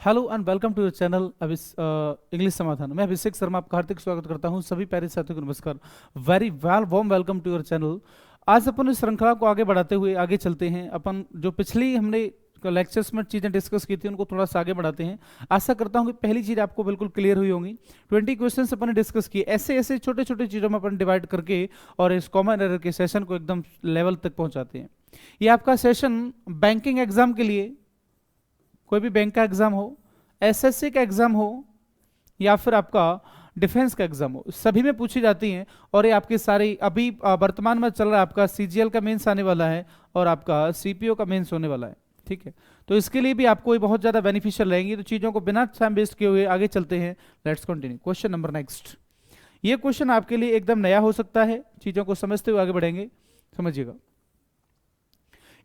Hello and welcome to your channel English Samadhan. मैं अभिषेक शर्मा आपका हार्दिक स्वागत करता हूं। सभी प्यारे साथियों को नमस्कार। Very warm welcome to your channel. आज अपन इस श्रृंखला को आगे बढ़ाते हुए आगे चलते हैं। अपन जो पिछली हमने लेक्चर्स में चीज़ें डिस्कस की थी उनको थोड़ा सा आगे बढ़ाते हैं। आशा करता हूं कि पहली चीज़ आपको बिल्कुल क्लियर हुई होंगी। 20 क्वेश्चन अपन ने डिस्कस किए, ऐसे ऐसे छोटे छोटे चीज़ों में अपन डिवाइड करके और इस कॉमन एरर के सेशन को एकदम लेवल तक पहुंचाते हैं। ये आपका सेशन बैंकिंग एग्जाम के लिए, कोई भी बैंक का एग्जाम हो, एसएससी का एग्जाम हो या फिर आपका डिफेंस का एग्जाम हो, सभी में पूछी जाती हैं। और ये आपकी सारी अभी वर्तमान में चल रहा है, आपका सीजीएल का मेंस आने वाला है और आपका सीपीओ का मेंस होने वाला है। ठीक है, तो इसके लिए भी आपको ये बहुत ज़्यादा बेनिफिशियल रहेंगी। तो चीज़ों को बिना टाइम वेस्ट किए हुए आगे चलते हैं। Let's continue. Question number next. ये क्वेश्चन आपके लिए एकदम नया हो सकता है, चीज़ों को समझते हुए आगे बढ़ेंगे। समझिएगा।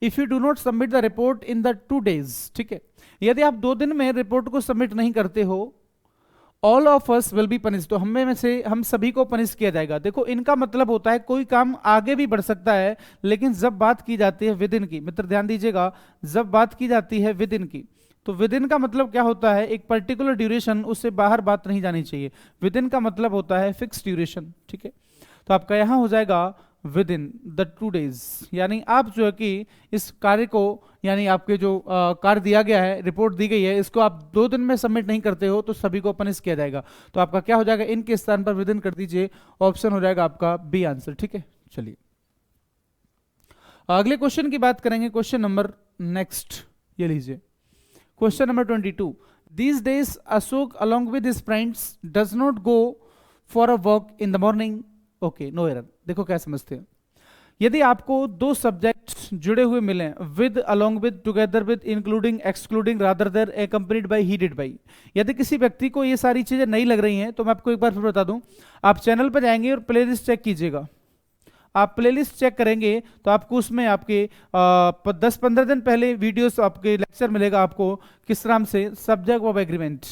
If you do not submit the report in the 2 days, ठीक है, यदि आप 2 दिन में रिपोर्ट को सबमिट नहीं करते हो, all of us will be punish, तो हम में से हम सभी को पनिश किया जाएगा। देखो, इनका मतलब होता है कोई काम आगे भी बढ़ सकता है, लेकिन जब बात की जाती है विद इन की, मित्र ध्यान दीजिएगा, जब बात की जाती है विद इन की, तो विद इन का मतलब क्या होता है? एक पर्टिकुलर ड्यूरेशन, उससे बाहर बात नहीं जानी चाहिए। विद इन का मतलब होता है फिक्स ड्यूरेशन। ठीक है, तो आपका यहां हो जाएगा विद इन द 2 days, यानी आप जो है कि इस कार्य को, यानी आपके जो कार्य दिया गया है, रिपोर्ट दी गई है, इसको आप 2 दिन में सबमिट नहीं करते हो तो सभी को पनिश किया जाएगा। तो आपका क्या हो जाएगा? इनके स्थान पर विद इन कर दीजिए, ऑप्शन हो जाएगा आपका बी आंसर। ठीक है, चलिए अगले क्वेश्चन की बात करेंगे। क्वेश्चन नंबर नेक्स्ट, ये लीजिए। Question number 22। These days Ashok along with his friends does not go for a walk in the morning. Okay, no error. देखो क्या समझते हैं। यदि आपको 2 सब्जेक्ट्स जुड़े हुए मिले, with, along with, together with, including, excluding, rather than, accompanied by, headed by, यदि किसी व्यक्ति को ये सारी चीजें नहीं लग रही हैं तो मैं आपको एक बार फिर बता दूं, आप चैनल पर जाएंगे और प्लेलिस्ट चेक कीजिएगा। आप प्लेलिस्ट चेक करेंगे तो आपको उसमें आपके 10-15 दिन पहले वीडियोस, आपके लेक्चर मिलेगा आपको, किस नाम से? Subject verb agreement.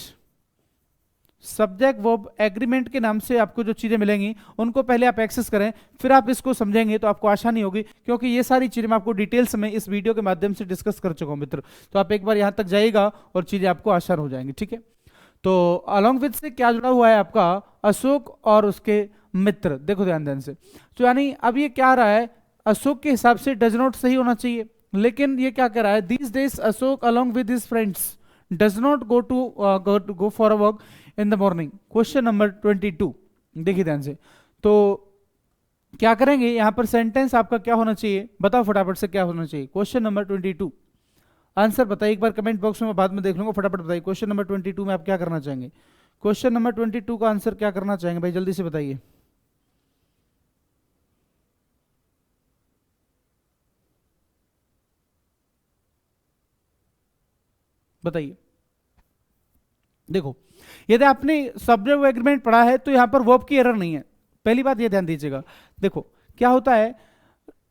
Subject verb agreement के नाम से आपको जो चीजें मिलेंगी उनको पहले आप एक्सेस करें, फिर आप इसको समझेंगे तो आपको आसानी होगी, क्योंकि ये सारी चीजें मैं आपको डिटेल्स में इस वीडियो के माध्यम से डिस्कस कर चुका हूं मित्र। तो आप एक बार यहां तक जाइएगा और चीजें आपको आसान हो जाएंगी। ठीक है, तो अलॉन्ग विद से क्या जुड़ा हुआ है आपका? अशोक और उसके मित्र। देखो ध्यान से, तो यानी अब ये क्या आ रहा है? अशोक के हिसाब से डज नॉट सही होना चाहिए, लेकिन ये क्या कह रहा है? These days Ashok along with his friends does not go for a walk in the morning. Question number 22, देखिए ध्यान से। तो क्या करेंगे यहां पर? सेंटेंस आपका क्या होना चाहिए? बताओ फटाफट से क्या होना चाहिए। क्वेश्चन नंबर 22 आंसर बताइए एक बार कमेंट बॉक्स में, मैं बाद में देख लूंगा। फटाफट बताइए क्वेश्चन नंबर 22 में आप क्या करना चाहेंगे। क्वेश्चन नंबर 22 का आंसर क्या करना चाहेंगे भाई? जल्दी से बताइए। बताइए। देखो, यदि आपने सब्जेक्ट एग्रीमेंट पढ़ा है तो यहां पर वर्ब की एरर नहीं है। पहली बात ये ध्यान दीजिएगा। देखो क्या होता है,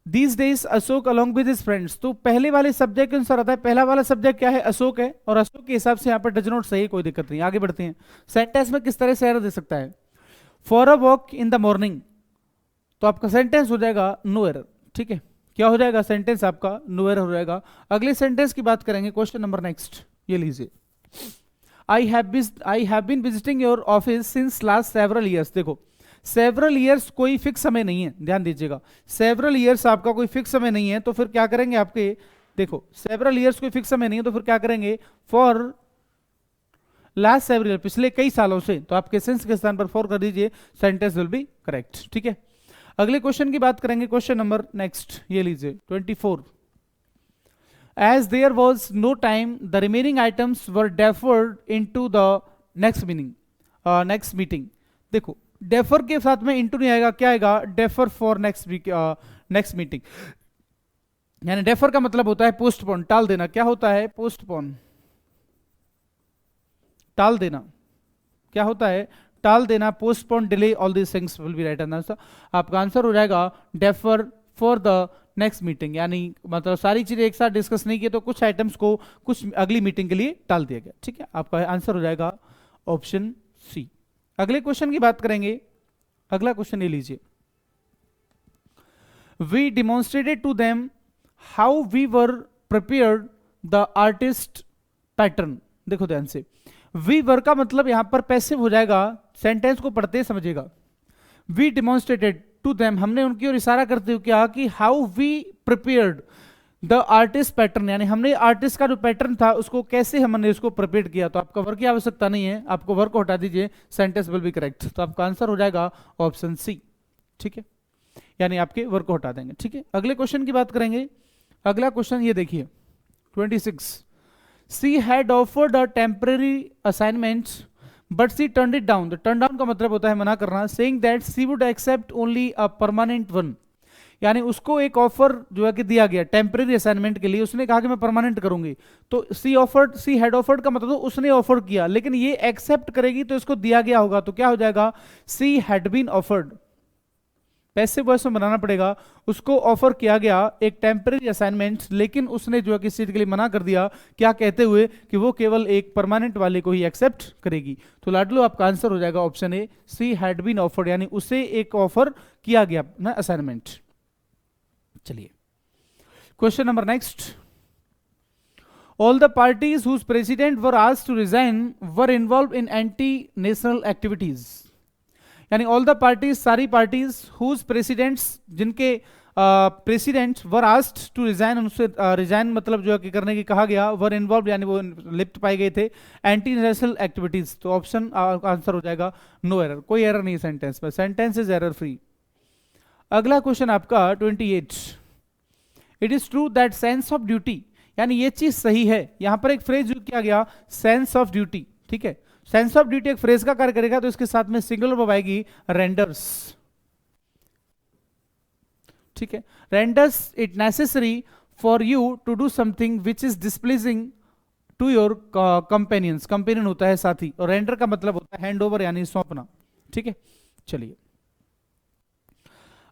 these days Ashok along with his friends, तो पहले वाले सब्जेक्ट के अनुसार आता है। पहला वाला सब्जेक्ट क्या है? अशोक है, और अशोक के हिसाब से यहां पर डज नॉट सही, कोई दिक्कत नहीं। आगे बढ़ते हैं। सेंटेंस में किस तरह से एरर दे सकता है? For a walk in the morning, तो आपका सेंटेंस हो जाएगा नो एरर। ठीक है, क्या हो जाएगा? सेंटेंस आपका नो एरर हो जाएगा। अगले सेंटेंस की बात करेंगे। क्वेश्चन नंबर नेक्स्ट, ये लीजिए। I have been visiting your office since last several years. देखो, सेवरल ईयर्स कोई फिक्स समय नहीं है, ध्यान दीजिएगा। सेवरल ईयर्स आपका कोई फिक्स समय नहीं है, तो फिर क्या करेंगे आपके? देखो, सेवरल ईयर्स कोई फिक्स समय नहीं है, तो फिर क्या करेंगे? फॉर लास्ट सेवरल ईयर, पिछले कई सालों से, तो आपके सिंस के स्थान पर फॉर कर दीजिए, सेंटेंस विल बी करेक्ट। ठीक है, अगले क्वेश्चन की बात करेंगे। क्वेश्चन नंबर नेक्स्ट, ये लीजिए 24। As there was no time, the remaining items were deferred into the next meeting. देखो, डेफर के साथ में इंटू नहीं आएगा, क्या आएगा? Defer for next week, next meeting. यानी डेफर का मतलब होता है पोस्टपोन, टाल देना। क्या होता है? पोस्टपोन, टाल देना। क्या होता है? टाल देना, postpone, delay, all these things will be right answer. आपका आंसर हो जाएगा defer for the next meeting, यानी मतलब सारी चीजें एक साथ डिस्कस नहीं की, तो कुछ आइटम्स को कुछ अगली मीटिंग के लिए टाल दिया गया। ठीक है, आपका आंसर हो जाएगा ऑप्शन सी। अगले क्वेश्चन की बात करेंगे। अगला क्वेश्चन ये लीजिए। We demonstrated to them how we were prepared the artist pattern. देखो ध्यान से, वी वर का मतलब यहां पर पैसिव हो जाएगा, सेंटेंस को पढ़ते ही समझिएगा। वी डिमॉन्स्ट्रेटेड टू देम, हमने उनकी ओर इशारा करते हुए कहा कि how we prepared the artist pattern, यानी हमने आर्टिस्ट का जो पैटर्न था उसको कैसे हमने उसको प्रिपेयर किया। तो आपका वर्क की आवश्यकता नहीं है, आपको वर्क को हटा दीजिए, सेंटेंस विल बी करेक्ट। तो आपका आंसर हो जाएगा ऑप्शन सी, ठीक है, यानी आपके वर्क को हटा देंगे, ठीक है। अगले क्वेश्चन की बात करेंगे। अगला क्वेश्चन ये देखिए 26, she had offered a temporary assignment but she turn it down. Turn down का मतलब होता है मना करना, saying that she would accept only a permanent one, यानी उसको एक ऑफर जो है कि दिया गया टेम्पररी असाइनमेंट के लिए, उसने कहा कि मैं परमानेंट करूंगी। तो सी ऑफर्ड, सी हैड ऑफर्ड का मतलब तो उसने ऑफर किया, लेकिन ये एक्सेप्ट करेगी तो इसको दिया गया होगा, तो क्या हो जाएगा, she had been offered. Passive voice में बनाना पड़ेगा, उसको ऑफर किया गया एक टेम्पररी असाइनमेंट, लेकिन उसने जो है किस चीज के लिए मना कर दिया, क्या कहते हुए कि वो केवल एक परमानेंट वाले को ही एक्सेप्ट करेगी। तो लाडलो आपका आंसर हो जाएगा option A, she had been offered, यानी उसे एक ऑफर किया गया ना असाइनमेंट। चलिए question number next, all the parties whose president were asked to resign were involve in anti national activities, यानी ऑल द पार्टीज, सारी पार्टीज, हुज प्रेसिडेंट्स, जिनके presidents were asked to resign, उनसे resign मतलब जो है कि करने की कहा गया, वर इन्वॉल्व यानी वो लिप्त पाए गए थे एंटी नेशनल एक्टिविटीज। तो ऑप्शन आंसर हो जाएगा नो एरर, कोई एरर नहीं सेंटेंस में, सेंटेंस इज एरर फ्री। अगला क्वेश्चन आपका 28, it is true that sense of duty, यानी ये चीज सही है, यहां पर एक फ्रेज यूज किया गया सेंस ऑफ ड्यूटी, ठीक है। सेंस ऑफ ड्यूटी एक फ्रेज का कार्य करेगा, तो इसके साथ में सिंगुलर वर्ब आएगी रेंडर्स, ठीक है। Renders it necessary for you to do something which is displeasing to your companions, companion होता है साथी, और रेंडर का मतलब होता है हैंड ओवर यानी सौंपना, ठीक है। चलिए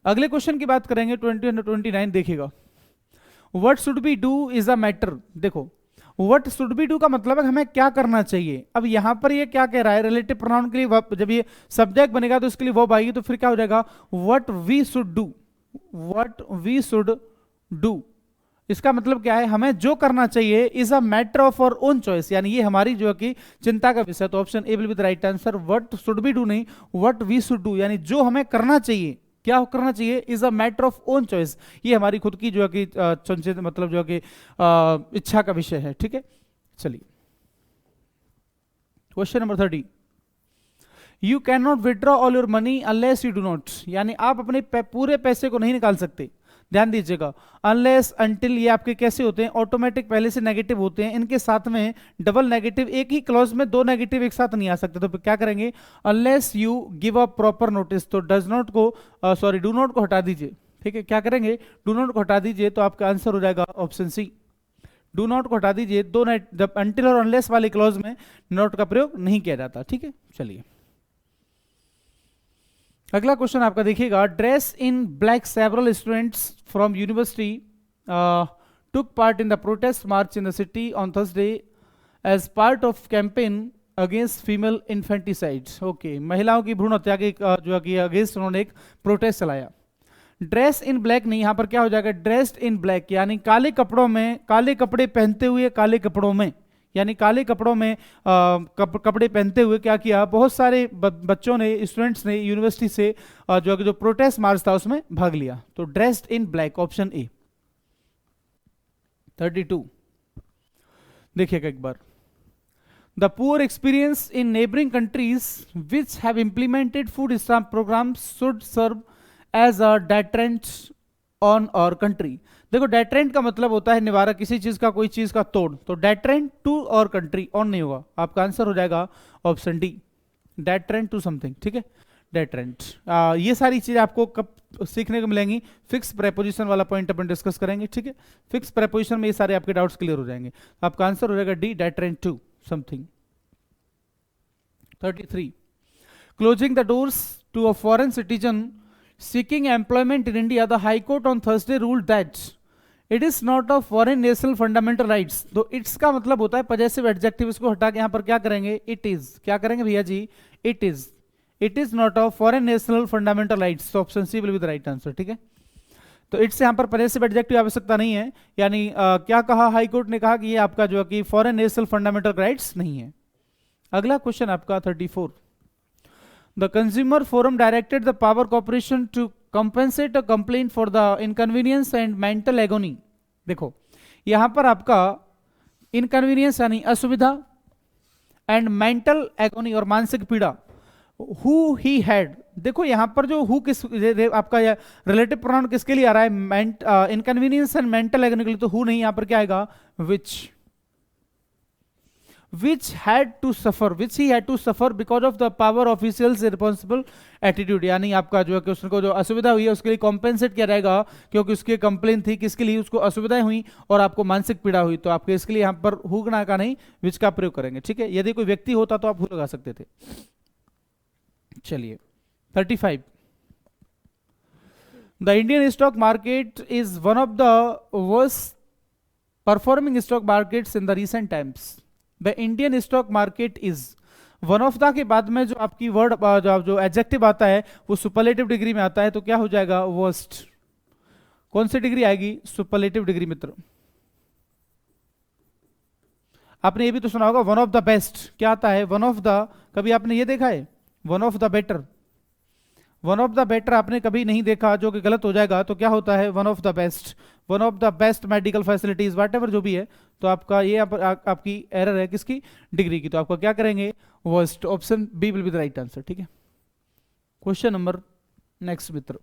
अगले क्वेश्चन की बात करेंगे 29 देखिएगा, what should be do is a matter. देखो व्हाट शुड बी डू का मतलब है हमें क्या करना चाहिए। अब यहां पर ये क्या कह रहा है, रिलेटिव प्रोनाउन के लिए verb, जब ये सब्जेक्ट बनेगा तो इसके लिए वर्ब आएगी, तो फिर क्या हो जाएगा, what we should do, what we should do, इसका मतलब क्या है, हमें जो करना चाहिए is a matter of our own choice, यानी ये हमारी जो है कि चिंता का विषय। तो option A will be the right answer, what should be do नहीं, व्हाट वी शुड डू, यानी जो हमें करना चाहिए, क्या करना चाहिए, is a matter of own choice, ये हमारी खुद की जो है कि चुनित मतलब जो है कि इच्छा का विषय है, ठीक है। चलिए question number 30, you can not withdraw all your money unless you do not, यानी आप अपने पूरे पैसे को नहीं निकाल सकते, ध्यान दीजिएगा। अनलेस अंटिल ये आपके कैसे होते हैं, ऑटोमेटिक पहले से नेगेटिव होते हैं, इनके साथ में डबल नेगेटिव, एक ही क्लॉज में दो नेगेटिव एक साथ नहीं आ सकते, तो क्या करेंगे, unless you give a proper notice, तो डज नॉट को सॉरी डू नॉट को हटा दीजिए, ठीक है। क्या करेंगे, डू नॉट को हटा दीजिए, तो आपका आंसर हो जाएगा ऑप्शन सी, डू नॉट को हटा दीजिए, दो अंटिल और अनलेस वाले क्लॉज में नॉट का प्रयोग नहीं किया जाता, ठीक है। चलिए अगला क्वेश्चन आपका देखिएगा, dress in black several students from university took part in the protest march in the city on Thursday as part of campaign against female infanticide. Okay, महिलाओं की भ्रूण हत्या के जो है कि अगेंस्ट उन्होंने एक प्रोटेस्ट चलाया। ड्रेस इन ब्लैक नहीं, यहां पर क्या हो जाएगा, ड्रेस्ड इन ब्लैक, यानी काले कपड़ों में, काले कपड़े पहनते हुए, काले कपड़ों में, यानी काले कपड़ों में कपड़े पहनते हुए क्या किया, बहुत सारे बच्चों ने, स्टूडेंट्स ने यूनिवर्सिटी से जो प्रोटेस्ट मार्च था उसमें भाग लिया। तो dressed in black, option A. 32 देखिएगा एक बार, the poor experience in neighbouring countries which have implemented food stamp programme should serve as a deterrent on our country. देखो डेटरेंट का मतलब होता है निवारक, किसी चीज का, कोई चीज का तोड़, तो डेटरेंट टू और कंट्री, ऑन नहीं होगा, आपका आंसर हो जाएगा option D, deterrent to something, ठीक है। डेटरेंट, ये सारी चीजें आपको कब सीखने को मिलेंगी, फिक्स प्रेपोजिशन वाला पॉइंट अपन डिस्कस करेंगे, ठीक है। फिक्स प्रेपोजिशन में ये सारे आपके डाउट्स क्लियर हो जाएंगे। आपका आंसर हो जाएगा D, deterrent to something. 33 closing the doors to a foreign citizen seeking employment in India, the High Court on Thursday ruled that it is not of foreign national fundamental rights। तो it's का मतलब होता है possessive adjective, इसको हटा के यहां पर क्या करेंगे, it is, क्या करेंगे भैया जी, it is not of foreign national fundamental rights। तो option C will be the right answer, ठीक है। तो इट्स यहाँ पर पजेसिव एडजेक्टिव आवश्यकता नहीं है, यानी क्या कहा हाई कोर्ट ने, कहा कि ये आपका जो है कि फॉरेन नेशनल फंडामेंटल राइट्स नहीं है। अगला क्वेश्चन आपका 34, the consumer forum directed the power corporation to compensate a complaint for the inconvenience and mental agony. देखो यहां पर आपका इनकन्वीनियंस यानी असुविधा एंड मेंटल एगोनी और मानसिक पीड़ा, हु ही हैड। देखो यहां पर जो हु किस आपका रिलेटिव प्रोनाउन किसके लिए आ रहा है, इनकन्वीनियंस एंड मेंटल एगोनी के लिए, तो हु नहीं, यहां पर क्या आएगा which had to suffer, which he had to suffer because of the power officials irresponsible attitude। यानी आपका जो है कि उसको जो असुविधा हुई है उसके लिए कॉम्पेंसेट किया जाएगा, क्योंकि उसकी कंप्लेन थी, किसके लिए, उसको असुविधाएं हुई और आपको मानसिक पीड़ा हुई, तो आपके इसके लिए यहाँ पर हु का नहीं विच का प्रयोग करेंगे। ठीक है, यदि कोई व्यक्ति होता तो आप हु लगा सकते थे। चलिए 35, the Indian stock market is one of the worst performing stock markets in the recent times. The Indian stock market is, one of the के बाद में जो आपकी वर्ड जो एडजेक्टिव आता है वो सुपरलेटिव डिग्री में आता है, तो क्या हो जाएगा वर्स्ट। कौन सी डिग्री आएगी, सुपरलेटिव डिग्री। मित्र आपने ये भी तो सुना होगा वन ऑफ द बेस्ट, क्या आता है वन ऑफ द, कभी आपने ये देखा है one of the better. One of the better आपने कभी नहीं देखा, जो कि गलत हो जाएगा, तो क्या होता है one of the best, one of the best medical facilities whatever जो भी है, तो आपका ये आपकी एरर है किसकी, डिग्री की, तो आपका क्या करेंगे worst, option B will be the right answer. ठीक है, क्वेश्चन नंबर नेक्स्ट मित्र,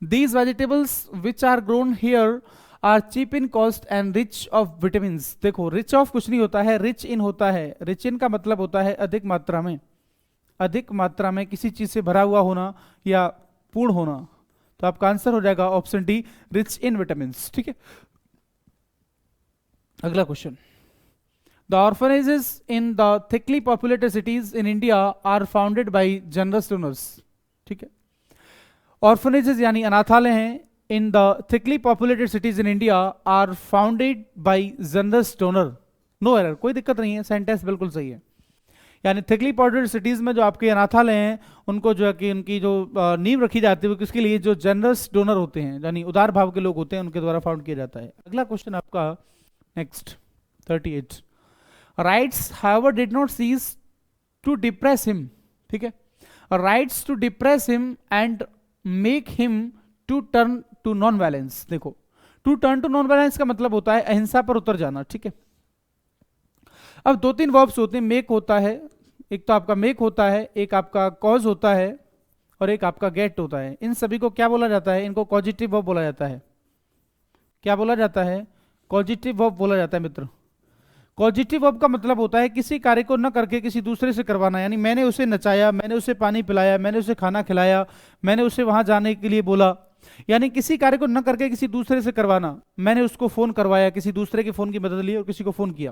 these vegetables which are grown here are cheap in cost and rich of vitamin. देखो रिच ऑफ कुछ नहीं होता है, रिच इन होता है। रिच इन का मतलब होता है अधिक मात्रा में, अधिक मात्रा में किसी चीज से भरा हुआ होना या पूर्ण होना, तो आपका आंसर हो जाएगा option D rich in vitamin. ठीक है, अगला question, the orphanages in the thickly populated cities in India are founded by generous donors. ठीक है, ऑर्फनेजेस यानी अनाथालय हैं, in the thickly populated cities in India are founded by generous donor. No error, कोई दिक्कत नहीं है, सेंटेंस बिल्कुल सही है। यानी थिकली पॉपुलेटेड सिटीज में जो आपके अनाथालय हैं उनको जो है कि उनकी जो नींव रखी जाती है वो किसके लिए, जो जनरस डोनर होते हैं यानी उदार भाव के लोग होते हैं, उनके द्वारा फाउंड किया जाता है। अगला क्वेश्चन आपका next 38, rights however did not cease to depress him. ठीक है, rights to depress him and make him to turn to non violence. देखो to turn to non violence का मतलब होता है अहिंसा पर उतर जाना। ठीक है, अब दो तीन वर्ब्स होते हैं, मेक होता है, एक तो आपका मेक होता है, एक आपका कॉज होता है और एक आपका गेट होता है। इन सभी को क्या बोला जाता है, इनको कॉजिटिव वर्ब बोला जाता है। क्या बोला जाता है, कॉजिटिव वर्ब बोला जाता है मित्र। कॉजिटिव वर्ब का मतलब होता है किसी कार्य को न करके किसी दूसरे से करवाना, यानी मैंने उसे नचाया, मैंने उसे पानी पिलाया, मैंने उसे खाना खिलाया, मैंने उसे वहां जाने के लिए बोला, यानी किसी कार्य को न करके किसी दूसरे से करवाना। मैंने उसको फोन करवाया, किसी दूसरे के फोन की मदद ली और किसी को फोन किया,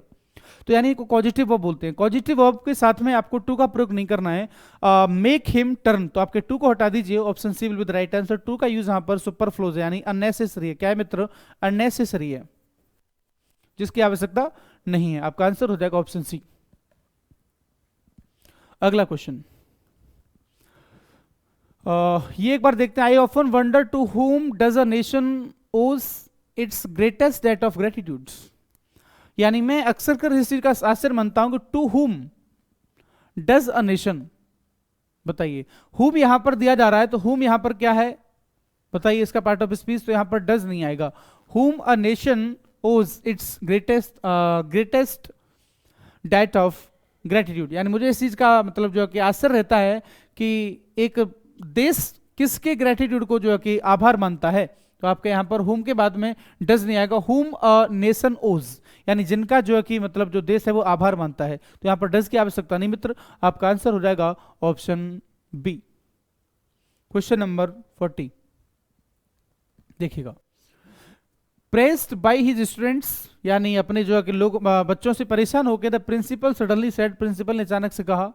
तो यानी को पॉजिटिव वर्ब बोलते हैं। पॉजिटिव वर्ब के साथ में आपको टू का प्रयोग नहीं करना है। मेक हिम टर्न, तो आपके टू को हटा दीजिए, option C will be the right answer. To का यूज यहां पर सुपरफ्लोज यानी अननेसेसरी है। क्या है मित्र, अननेसेसरी है, जिसकी आवश्यकता नहीं है। आपका आंसर हो जाएगा ऑप्शन सी। अगला क्वेश्चन ये एक बार देखते हैं, I often wonder to whom does a nation owes its greatest debt of gratitude. यानी मैं अक्सर कर इस चीज का आश्चर्य मानता हूं कि to whom does a nation, बताइए हुम यहां पर दिया जा रहा है, तो हुम यहां पर क्या है बताइए, इसका पार्ट ऑफ स्पीच, तो यहां पर डज नहीं आएगा। Whom a nation owes its greatest debt of gratitude, यानी मुझे इस चीज का मतलब जो है कि आश्चर्य रहता है कि एक देश किसके ग्रेटिट्यूड को जो है कि आभार मानता है, तो आपके यहां पर हुम के बाद में डज नहीं आएगा। हुम अ नेशन ओज, यानी जिनका जो है कि मतलब जो देश है वो आभार मानता है, तो यहां पर डज की आवश्यकता नहीं मित्र। आपका आंसर हो जाएगा ऑप्शन बी। क्वेश्चन नंबर 40 देखिएगा, प्रेस्ड बाय हिज स्टूडेंट्स, यानी अपने जो है कि लोग बच्चों से परेशान होकर the principal suddenly said, principal ने अचानक से कहा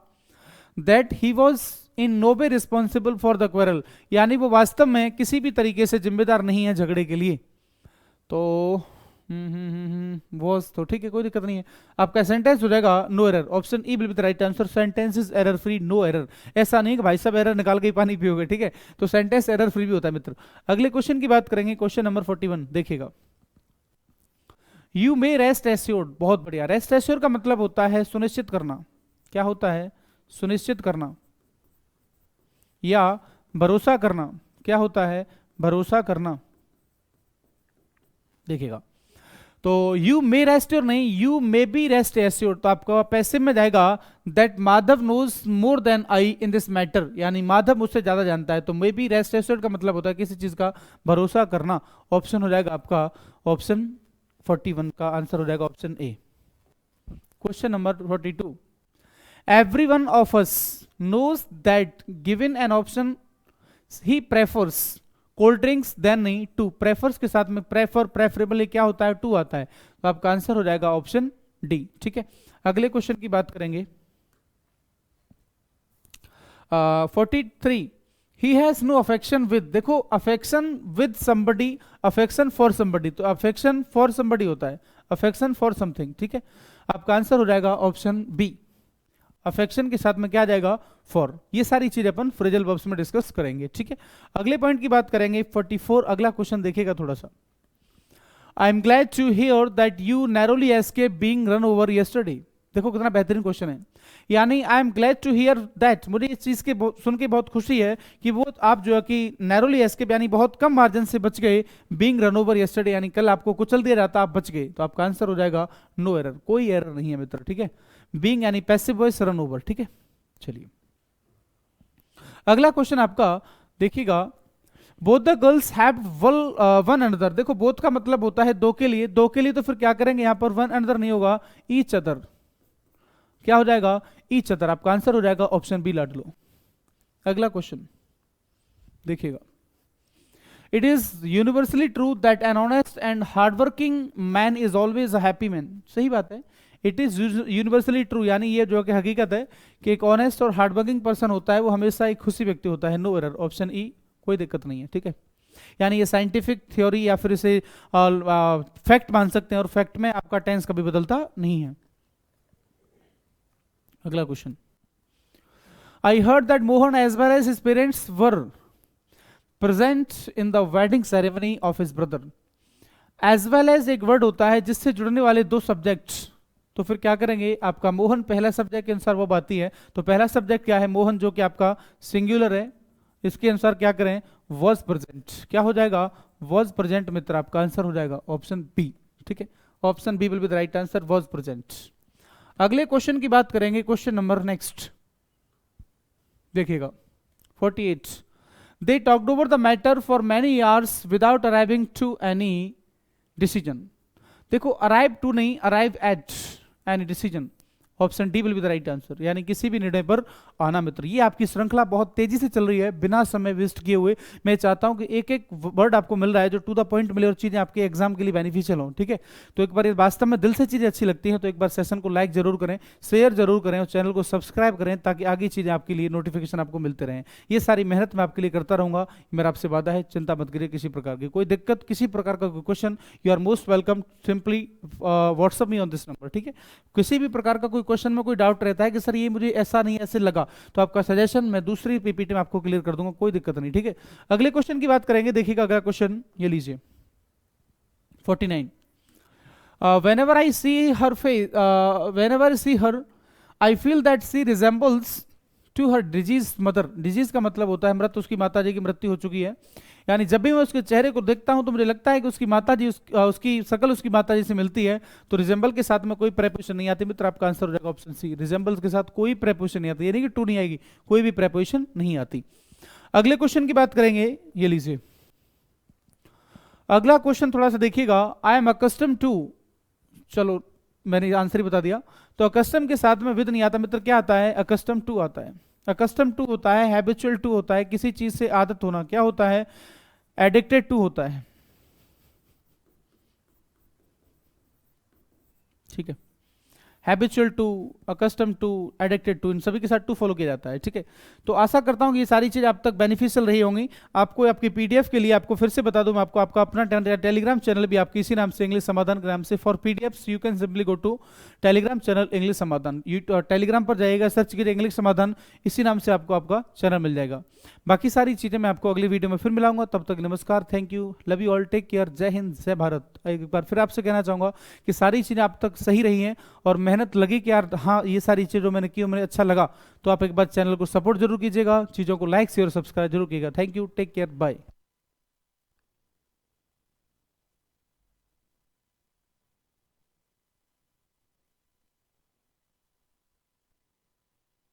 that he was in no way responsible for the quarrel, यानी वो वास्तव में किसी भी तरीके से जिम्मेदार नहीं है झगड़े के लिए। तो वॉज तो ठीक है, कोई दिक्कत नहीं है। आपका सेंटेंस हो जाएगा no error, option E will be the right answer. Sentence is error free, no error. ऐसा नहीं कि भाई साहब एरर निकाल के ही पानी पियोगे, ठीक है, तो सेंटेंस एरर फ्री भी होता है मित्र। अगले क्वेश्चन की बात करेंगे, क्वेश्चन नंबर 41 देखिएगा। यू मे रेस्ट एश्योर्ड, बहुत बढ़िया। रेस्ट एश्योर्ड का मतलब होता है सुनिश्चित करना। क्या होता है? सुनिश्चित करना या भरोसा करना। क्या होता है? भरोसा करना। देखिएगा, तो यू मे रेस्ट योर नहीं, you may be rest assured, तो आपका पैसिव में जाएगा that Madhav knows more than I in this matter, यानी माधव मुझसे ज्यादा जानता है। तो मे बी रेस्ट एश्योर्ड का मतलब होता है किसी चीज का भरोसा करना। ऑप्शन हो जाएगा आपका ऑप्शन 41 का आंसर हो जाएगा option A. Question number 42, every one of us knows that given an option he prefers cold drinks than नहीं टू। प्रेफर्स के साथ में प्रेफर प्रेफरेबल क्या होता है? टू आता है, तो आपका आंसर हो जाएगा ऑप्शन डी। ठीक है, अगले क्वेश्चन की बात करेंगे। 43, he has no affection with. देखो, affection with somebody, affection for somebody, तो अफेक्शन फॉर समबडी होता है, अफेक्शन फॉर समथिंग। ठीक है, आपका आंसर हो जाएगा ऑप्शन बी। अफेक्शन के साथ में क्या आ जाएगा? फॉर। ये सारी चीजें अपन फ्रेजल वर्ब्स में डिस्कस करेंगे। ठीक है, अगले पॉइंट की बात करेंगे 44। अगला क्वेश्चन देखिएगा थोड़ा सा। I am glad to hear that you narrowly escape being run over yesterday. देखो कितना बेहतरीन क्वेश्चन है, यानी I am glad to hear that, मुझे इस चीज के सुन के बहुत खुशी है कि वो आप जो है कि नैरोली एस्केप यानी बहुत कम मार्जिन से बच गए, बीइंग रन ओवर यस्टरडे यानी कल आपको कुचल दिया जाता आप बच गए। तो आपका आंसर हो जाएगा नो एरर, कोई एरर नहीं है मित्र। ठीक है, बीइंग यानी पैसिव वॉइस, रन ओवर। ठीक है, चलिए अगला क्वेश्चन आपका देखिएगा। Both the girls have one another. देखो, बोथ का मतलब होता है दो के लिए, दो के लिए तो फिर क्या करेंगे यहां पर? वन अनदर नहीं होगा, ईच अदर। क्या हो जाएगा? Each other. आपका आंसर हो जाएगा ऑप्शन बी, लाडलो। अगला क्वेश्चन देखिएगा। It is universally true that an honest and hardworking man is always a happy man. सही बात है, इट इज यूनिवर्सली ट्रू, यानी ये जो कि हकीकत है कि एक ऑनेस्ट और हार्डवर्किंग पर्सन होता है वो हमेशा एक खुशी व्यक्ति होता है। नो एरर, ऑप्शन ई, कोई दिक्कत नहीं है। ठीक है, यानी ये साइंटिफिक थ्योरी या फिर इसे फैक्ट मान सकते हैं, और फैक्ट में आपका टेंस कभी बदलता नहीं है। अगला question, I heard that Mohan as well as his parents were present in the wedding ceremony of his brother. As well as एक वर्ड होता है जिससे जुड़ने वाले दो सब्जेक्ट्स, तो फिर क्या करेंगे? आपका मोहन पहला सब्जेक्ट के अनुसार वो बाती है, तो पहला सब्जेक्ट क्या है? मोहन, जो कि आपका सिंगुलर है, इसके अनुसार क्या करें? Was present. क्या हो जाएगा? वॉज प्रेजेंट मित्र। आपका आंसर हो जाएगा ऑप्शन बी। ठीक है, option B will be the right answer, was present. अगले क्वेश्चन की बात करेंगे, क्वेश्चन नंबर नेक्स्ट देखिएगा 48, they talked over the matter for many hours without arriving to any decision. देखो, अराइव टू नहीं, arrive at any decision. Option D will be the right answer, यानी किसी भी निर्णय पर आना मित्र। ये आपकी श्रृंखला बहुत तेजी से चल रही है, बिना समय वेस्ट किए हुए। मैं चाहता हूं कि एक एक वर्ड आपको मिल रहा है जो टू द पॉइंट मिले और चीजें आपके एग्जाम के लिए बेनिफिशियल हो। ठीक है, तो एक बार ये वास्तव में दिल से चीजें अच्छी लगती हैं तो एक बार सेशन को लाइक जरूर करें, शेयर जरूर करें और चैनल को सब्सक्राइब करें, ताकि आगे चीजें आपके लिए नोटिफिकेशन आपको मिलते रहें। ये सारी मेहनत मैं आपके लिए करता रहूंगा, मेरा आपसे वादा है। चिंता मत करिए किसी प्रकार की, कोई दिक्कत, किसी प्रकार का कोई question, you are most welcome, simply WhatsApp me on this number. ठीक है, किसी भी प्रकार का कोई क्वेश्चन में कोई डाउट रहता है कि सर ये मुझे ऐसा नहीं ऐसे लगा, तो आपका सजेशन मैं दूसरी पीपीटी में आपको क्लियर कर दूंगा, कोई दिक्कत नहीं। ठीक है, अगले क्वेश्चन की बात करेंगे। देखिएगा अगला क्वेश्चन ये लीजिए 49, whenever I see her face, whenever I see her, I feel that she resembles to her deceased mother। Disease का मतलब होता है मृत, उसकी माता जी की मृत्यु हो चुकी है, यानी जब भी मैं उसके चेहरे को देखता हूं तो मुझे लगता है कि उसकी माता जी उसकी शकल उसकी माता जी से मिलती है। तो रिजेंबल के साथ में कोई प्रेपोजिशन नहीं आती मित्र, आपका आंसर हो जाएगा ऑप्शन सी। रिजेंबल के साथ कोई प्रेपोजिशन नहीं आती, यानी कि टू नहीं आएगी, कोई भी प्रेपोजिशन नहीं आती। अगले क्वेश्चन की बात करेंगे, ये लीजिए अगला क्वेश्चन थोड़ा सा देखिएगा। आई एम अकस्टम टू, चलो मैंने आंसर ही बता दिया। तो अकस्टम के साथ में विद नहीं आता मित्र, क्या आता है? अकस्टम टू आता है। अकस्टम टू होता है, हैबिचुअल टू होता है, किसी चीज से आदत होना। क्या होता है? एडिक्टेड टू होता है। ठीक है, habitual to, accustomed to, addicted to, इन सभी के साथ टू फॉलो किया जाता है। ठीक है, तो आशा करता हूँ कि ये सारी चीज़ आप तक बेनिफिशियल रही होंगी। आपको आपकी पीडीएफ के लिए आपको फिर से बता दूं, मैं आपको आपका अपना टेलीग्राम चैनल भी आपकी इसी नाम से, इंग्लिश समाधान के नाम से। For PDFs you can simply go to Telegram channel English Samadhan. Telegram पर जाइएगा, सर्च कीजिए इंग्लिश समाधान, इसी नाम से आपको आपका चैनल मिल जाएगा। बाकी सारी चीज़ें मैं आपको अगली वीडियो में फिर मिलाऊंगा। तब तक नमस्कार, thank you, love you all, take care, जय हिंद, जय भारत। एक बार फिर आपसे कहना चाहूँगा कि सारी चीज़ें आप तक सही रही हैं और मेहनत लगी कि यार हाँ ये सारी चीज़ें जो मैंने की मुझे अच्छा लगा, तो आप एक बार चैनल को सपोर्ट जरूर कीजिएगा, चीज़ों को लाइक शेयर सब्सक्राइब जरूर कीजिएगा। Thank you, take care, bye.